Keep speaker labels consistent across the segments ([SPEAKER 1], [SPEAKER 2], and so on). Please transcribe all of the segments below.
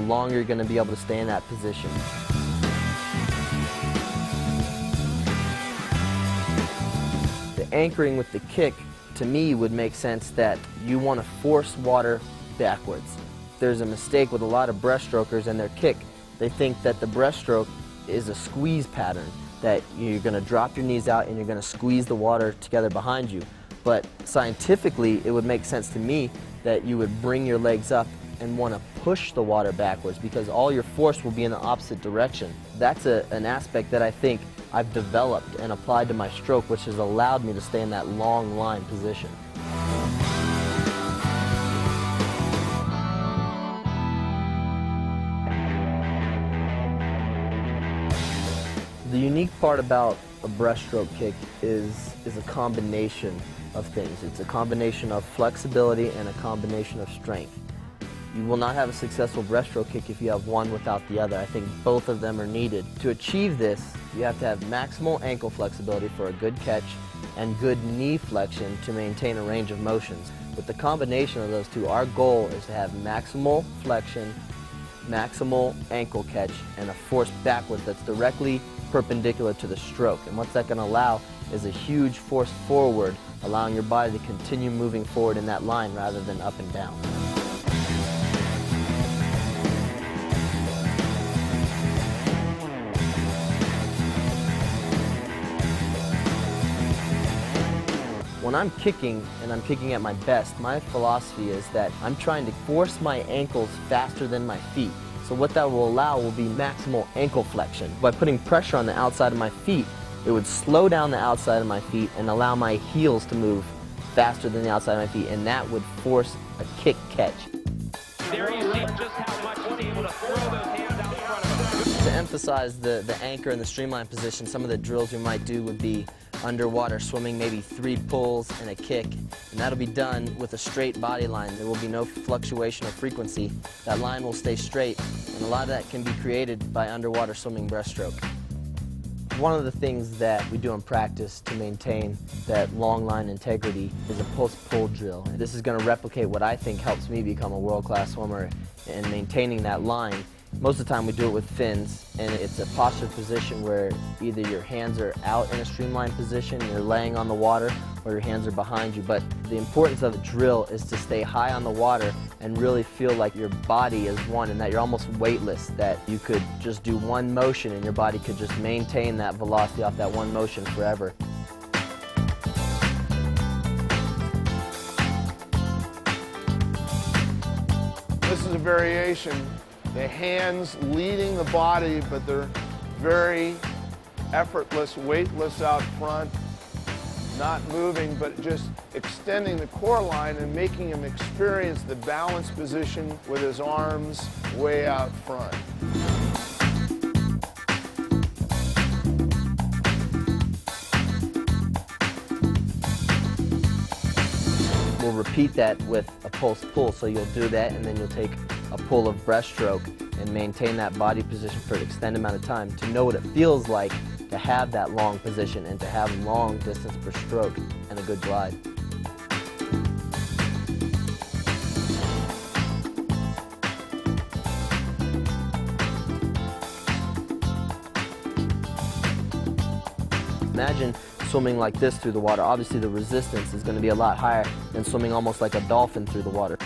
[SPEAKER 1] the longer you're going to be able to stay in that position. The anchoring with the kick, to me, would make sense that you want to force water backwards. There's a mistake with a lot of breaststrokers and their kick. They think that the breaststroke is a squeeze pattern, that you're going to drop your knees out and you're going to squeeze the water together behind you. But scientifically, it would make sense to me that you would bring your legs up and want to push the water backwards, because all your force will be in the opposite direction. That's an aspect that I think I've developed and applied to my stroke, which has allowed me to stay in that long line position. The unique part about a breaststroke kick is a combination of things. It's a combination of flexibility and a combination of strength. You will not have a successful breaststroke kick if you have one without the other. I think both of them are needed. To achieve this, you have to have maximal ankle flexibility for a good catch and good knee flexion to maintain a range of motions. With the combination of those two, our goal is to have maximal flexion, maximal ankle catch, and a force backwards that's directly perpendicular to the stroke. And what's that going to allow is a huge force forward, allowing your body to continue moving forward in that line rather than up and down. When I'm kicking, and I'm kicking at my best, my philosophy is that I'm trying to force my ankles faster than my feet. So what that will allow will be maximal ankle flexion. By putting pressure on the outside of my feet, it would slow down the outside of my feet and allow my heels to move faster than the outside of my feet, and that would force a kick catch.
[SPEAKER 2] There you see just how much he's able to throw those hands out in front of him.
[SPEAKER 1] To emphasize the anchor and the streamline position, some of the drills you might do would be underwater swimming, maybe 3 pulls and a kick, and that'll be done with a straight body line. There will be no fluctuation of frequency. That line will stay straight, and a lot of that can be created by underwater swimming breaststroke. One of the things that we do in practice to maintain that long line integrity is a post-pull drill. This is going to replicate what I think helps me become a world-class swimmer in maintaining that line. Most of the time we do it with fins, and it's a posture position where either your hands are out in a streamlined position, you're laying on the water, or your hands are behind you. But the importance of a drill is to stay high on the water and really feel like your body is one, and that you're almost weightless, that you could just do one motion and your body could just maintain that velocity off that one motion forever.
[SPEAKER 3] This is a variation. The hands leading the body, but they're very effortless, weightless out front, not moving, but just extending the core line and making him experience the balance position with his arms way out front.
[SPEAKER 1] We'll repeat that with a post-pull, so you'll do that and then you'll take a pull of breaststroke and maintain that body position for an extended amount of time to know what it feels like to have that long position and to have long distance per stroke and a good glide. Imagine swimming like this through the water. Obviously the resistance is going to be a lot higher than swimming almost like a dolphin through the water.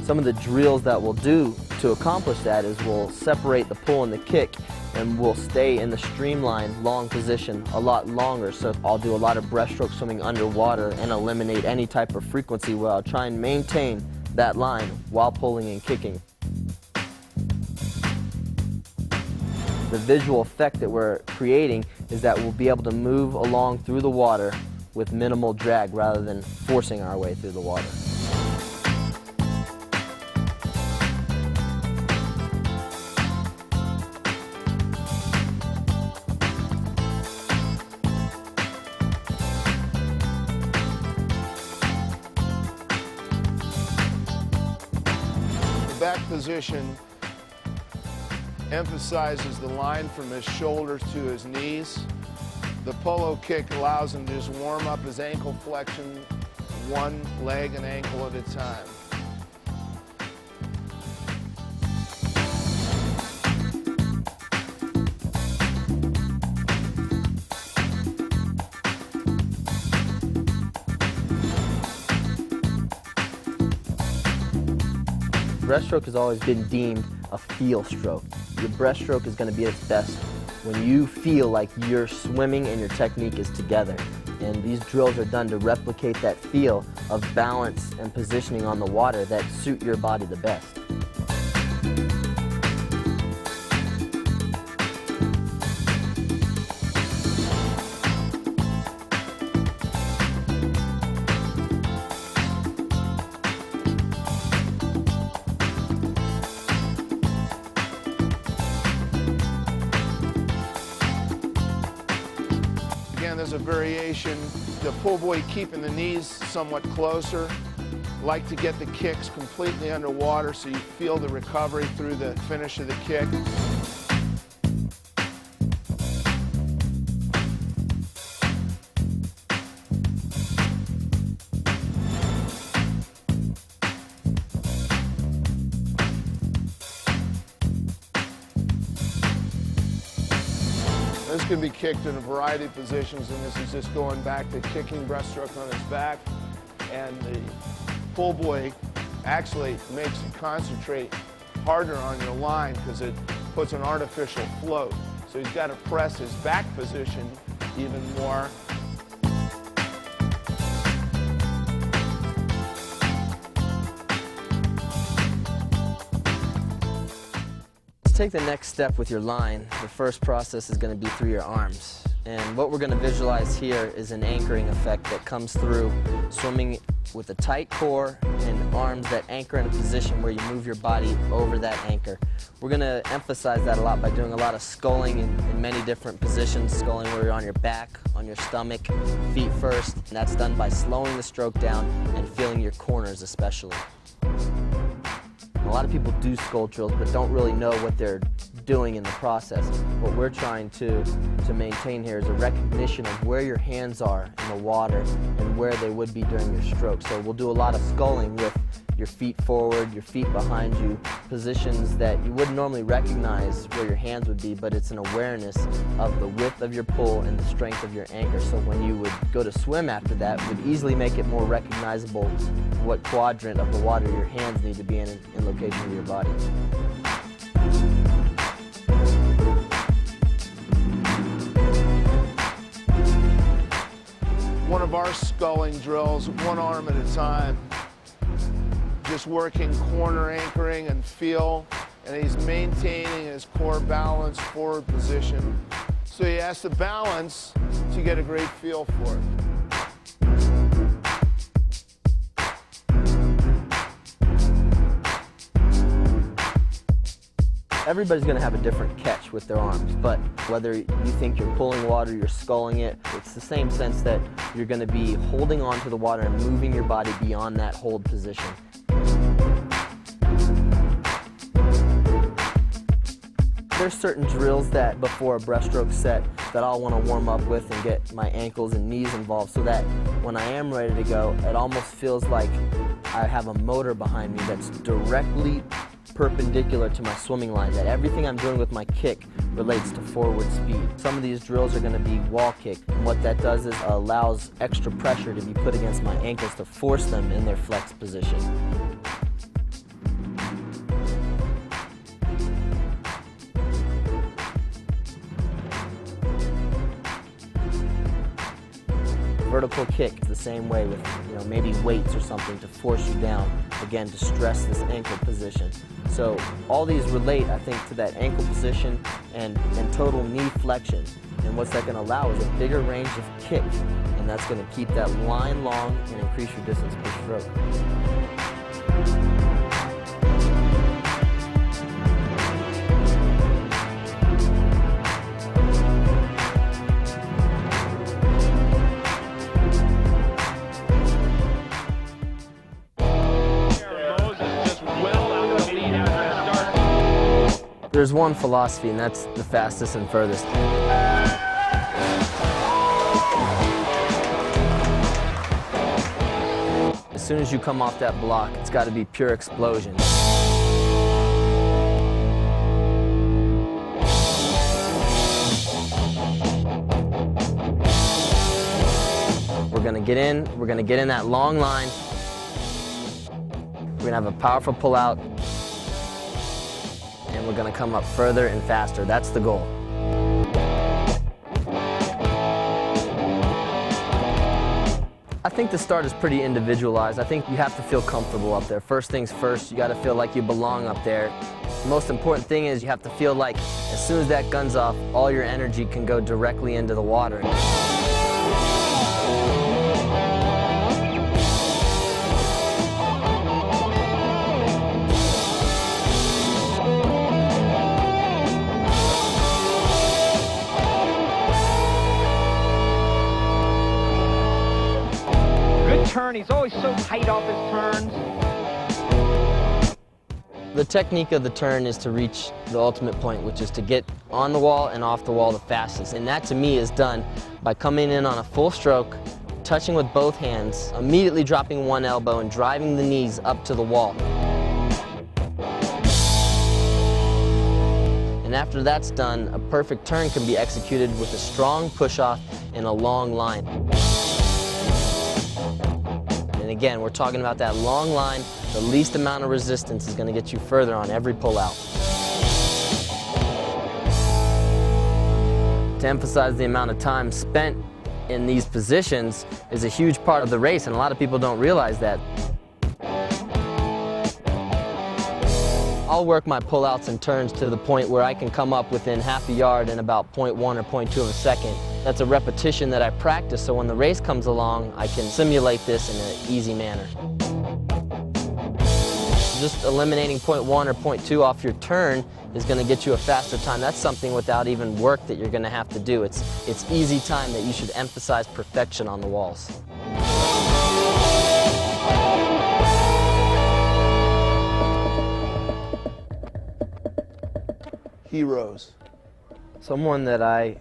[SPEAKER 1] Some of the drills that we'll do to accomplish that is we'll separate the pull and the kick, and we'll stay in the streamlined long position a lot longer. So I'll do a lot of breaststroke swimming underwater and eliminate any type of frequency where I'll try and maintain that line while pulling and kicking. The visual effect that we're creating is that we'll be able to move along through the water with minimal drag rather than forcing our way through the water.
[SPEAKER 3] The back position emphasizes the line from his shoulders to his knees. The polo kick allows him to just warm up his ankle flexion, one leg and ankle at a time.
[SPEAKER 1] Breaststroke has always been deemed a feel stroke. Your breaststroke is going to be its best when you feel like you're swimming and your technique is together. And these drills are done to replicate that feel of balance and positioning on the water that suit your body the best.
[SPEAKER 3] Again, there's a variation. The pull buoy keeping the knees somewhat closer. Like to get the kicks completely underwater so you feel the recovery through the finish of the kick. This can be kicked in a variety of positions, and this is just going back to kicking breaststroke on its back. And the pull buoy actually makes you concentrate harder on your line because it puts an artificial float. So he's got to press his back position even more.
[SPEAKER 1] Take the next step with your line. The first process is going to be through your arms. And what we're going to visualize here is an anchoring effect that comes through swimming with a tight core and arms that anchor in a position where you move your body over that anchor. We're going to emphasize that a lot by doing a lot of sculling in many different positions. Sculling where you're on your back, on your stomach, feet first. And that's done by slowing the stroke down and feeling your corners especially. A lot of people do sculling drills but don't really know what they're doing in the process. What we're trying to maintain here is a recognition of where your hands are in the water and where they would be during your stroke. So we'll do a lot of sculling with your feet forward, your feet behind you, positions that you wouldn't normally recognize where your hands would be, but it's an awareness of the width of your pull and the strength of your anchor. So when you would go to swim after that, it would easily make it more recognizable what quadrant of the water your hands need to be in location of your body.
[SPEAKER 3] One of our sculling drills, one arm at a time. Just working corner anchoring and feel, and he's maintaining his core balance forward position. So he has to balance to get a great feel for it.
[SPEAKER 1] Everybody's going to have a different catch with their arms, but whether you think you're pulling water, you're sculling it, it's the same sense that you're going to be holding on to the water and moving your body beyond that hold position. There's certain drills that before a breaststroke set that I'll want to warm up with and get my ankles and knees involved so that when I am ready to go, it almost feels like I have a motor behind me that's directly perpendicular to my swimming line, that everything I'm doing with my kick relates to forward speed. Some of these drills are going to be wall kick, and what that does is allows extra pressure to be put against my ankles to force them in their flex position. Vertical kick is the same way with maybe weights or something to force you down, again to stress this ankle position. So all these relate, I think, to that ankle position and total knee flexion. And what's that going to allow is a bigger range of kick, and that's going to keep that line long and increase your distance per stroke. There's one philosophy, and that's the fastest and furthest. As soon as you come off that block, it's got to be pure explosion. We're going to get in that long line. We're going to have a powerful pull out. and we're going to come up further and faster. That's the goal. I think the start is pretty individualized. I think you have to feel comfortable up there. First things first, you got to feel like you belong up there. The most important thing is you have to feel like as soon as that gun's off, all your energy can go directly into the water.
[SPEAKER 2] Turn. He's always so tight off his turns.
[SPEAKER 1] The technique of the turn is to reach the ultimate point, which is to get on the wall and off the wall the fastest. And that to me is done by coming in on a full stroke, touching with both hands, immediately dropping one elbow and driving the knees up to the wall. And after that's done, a perfect turn can be executed with a strong push-off and a long line. And again, we're talking about that long line. The least amount of resistance is going to get you further on every pull-out. To emphasize the amount of time spent in these positions is a huge part of the race, and a lot of people don't realize that. I'll work my pull-outs and turns to the point where I can come up within half a yard in about 0.1 or 0.2 of a second. That's a repetition that I practice, so when the race comes along, I can simulate this in an easy manner. Just eliminating 0.1 or 0.2 off your turn is going to get you a faster time. That's something without even work that you're going to have to do. It's easy time that you should emphasize perfection on the walls.
[SPEAKER 3] Heroes.
[SPEAKER 1] Someone that I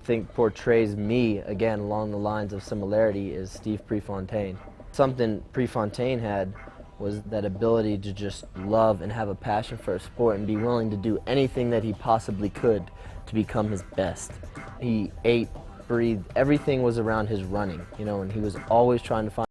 [SPEAKER 1] think portrays me, again, along the lines of similarity, is Steve Prefontaine. Something Prefontaine had was that ability to just love and have a passion for a sport and be willing to do anything that he possibly could to become his best. He ate, breathed, everything was around his running, you know, and he was always trying to find